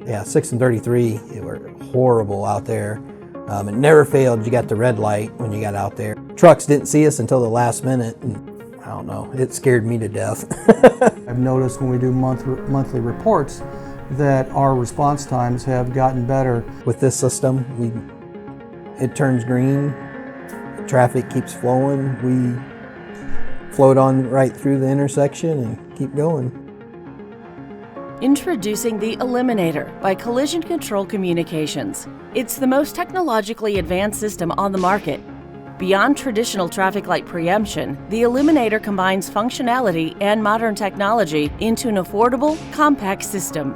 Yeah, 6 and 33 were horrible out there. It never failed. You got the red light when you got out there. Trucks didn't see us until the last minute, and I don't know, it scared me to death. I've noticed when we do monthly reports that our response times have gotten better. With this system, it turns green, traffic keeps flowing, we float on right through the intersection and keep going. Introducing the Eliminator by Collision Control Communications. It's the most technologically advanced system on the market. Beyond traditional traffic light preemption, the Eliminator combines functionality and modern technology into an affordable, compact system.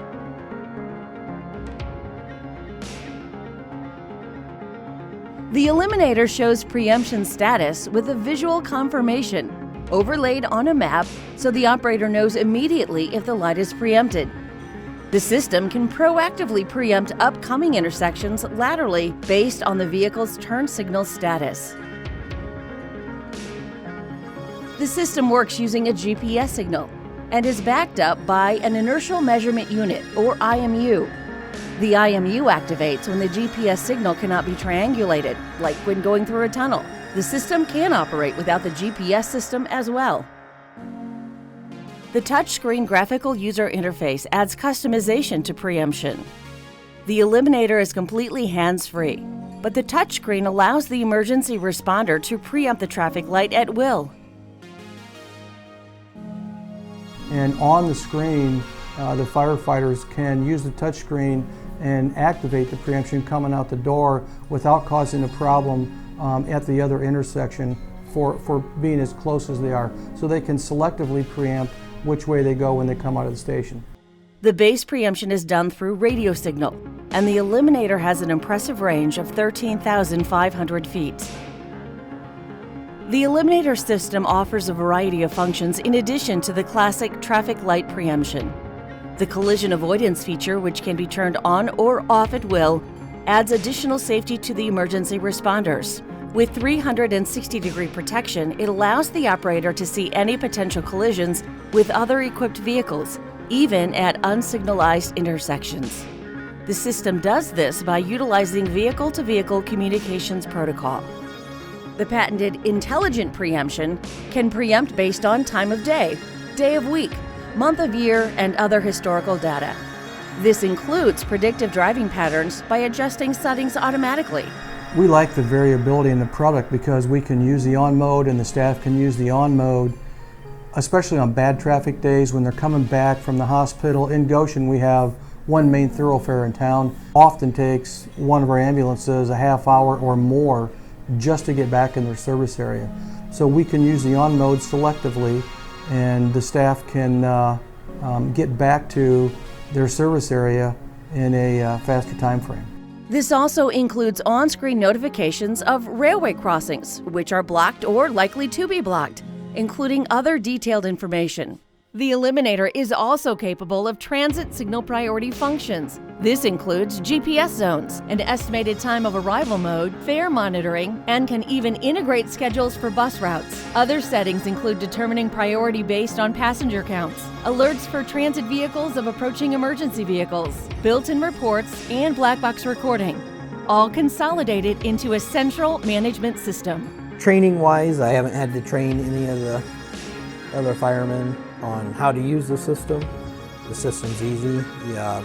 The Eliminator shows preemption status with a visual confirmation overlaid on a map so the operator knows immediately if the light is preempted. The system can proactively preempt upcoming intersections laterally based on the vehicle's turn signal status. The system works using a GPS signal and is backed up by an inertial measurement unit, or IMU. The IMU activates when the GPS signal cannot be triangulated, like when going through a tunnel. The system can operate without the GPS system as well. The touchscreen graphical user interface adds customization to preemption. The Eliminator is completely hands-free, but the touchscreen allows the emergency responder to preempt the traffic light at will. And on the screen, the firefighters can use the touchscreen and activate the preemption coming out the door without causing a problem at the other intersection for being as close as they are. So they can selectively preempt which way they go when they come out of the station. The base preemption is done through radio signal, and the Eliminator has an impressive range of 13,500 feet. The Eliminator system offers a variety of functions in addition to the classic traffic light preemption. The collision avoidance feature, which can be turned on or off at will, adds additional safety to the emergency responders. With 360-degree protection, it allows the operator to see any potential collisions with other equipped vehicles, even at unsignalized intersections. The system does this by utilizing vehicle-to-vehicle communications protocol. The patented intelligent preemption can preempt based on time of day, day of week, month of year, and other historical data. This includes predictive driving patterns by adjusting settings automatically. We like the variability in the product because we can use the on mode and the staff can use the on mode, especially on bad traffic days when they're coming back from the hospital. In Goshen, we have one main thoroughfare in town. Often takes one of our ambulances a half hour or more just to get back in their service area. So we can use the on mode selectively, and the staff can get back to their service area in a faster time frame. This also includes on-screen notifications of railway crossings, which are blocked or likely to be blocked, including other detailed information. The Eliminator is also capable of transit signal priority functions. This includes GPS zones, an estimated time of arrival mode, fare monitoring, and can even integrate schedules for bus routes. Other settings include determining priority based on passenger counts, alerts for transit vehicles of approaching emergency vehicles, built-in reports, and black box recording, all consolidated into a central management system. Training-wise, I haven't had to train any of the other firemen on how to use the system. The system's easy. You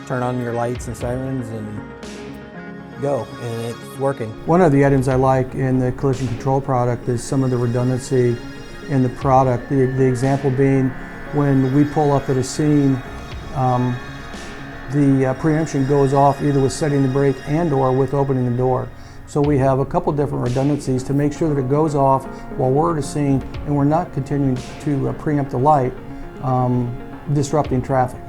turn on your lights and sirens and go, and it's working. One of the items I like in the collision control product is some of the redundancy in the product. The example being when we pull up at a scene, the preemption goes off either with setting the brake and or with opening the door. So we have a couple different redundancies to make sure that it goes off while we're at a scene and we're not continuing to preempt the light, disrupting traffic.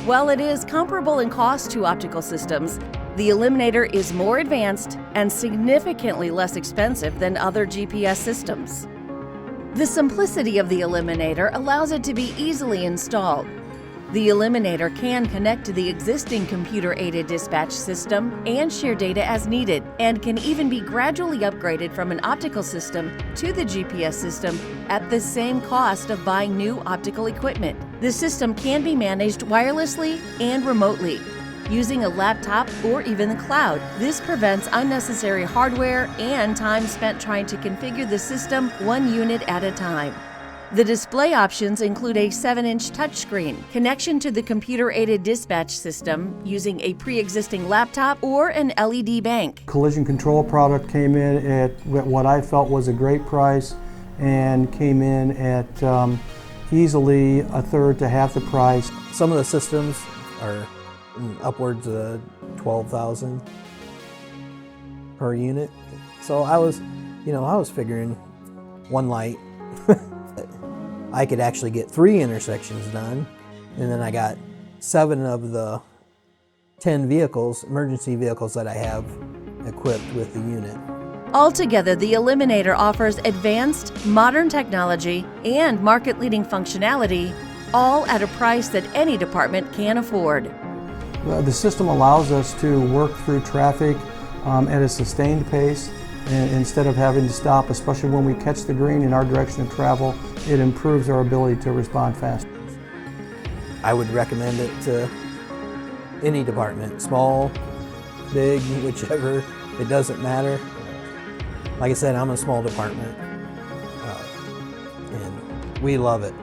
While it is comparable in cost to optical systems, the Eliminator is more advanced and significantly less expensive than other GPS systems. The simplicity of the Eliminator allows it to be easily installed. The Eliminator can connect to the existing computer-aided dispatch system and share data as needed, and can even be gradually upgraded from an optical system to the GPS system at the same cost of buying new optical equipment. The system can be managed wirelessly and remotely, using a laptop or even the cloud. This prevents unnecessary hardware and time spent trying to configure the system one unit at a time. The display options include a 7-inch touchscreen, connection to the computer-aided dispatch system using a pre-existing laptop or an LED bank. Collision control product came in at what I felt was a great price and came in at easily a third to half the price. Some of the systems are upwards of $12,000 per unit. So I was figuring one light, I could actually get 3 intersections done, and then I got 7 of the 10 vehicles, emergency vehicles that I have equipped with the unit. Altogether, the Eliminator offers advanced, modern technology and market-leading functionality, all at a price that any department can afford. The system allows us to work through traffic at a sustained pace, and instead of having to stop, especially when we catch the green in our direction of travel, it improves our ability to respond fast. I would recommend it to any department, small, big, whichever, it doesn't matter. Like I said, I'm a small department, and we love it.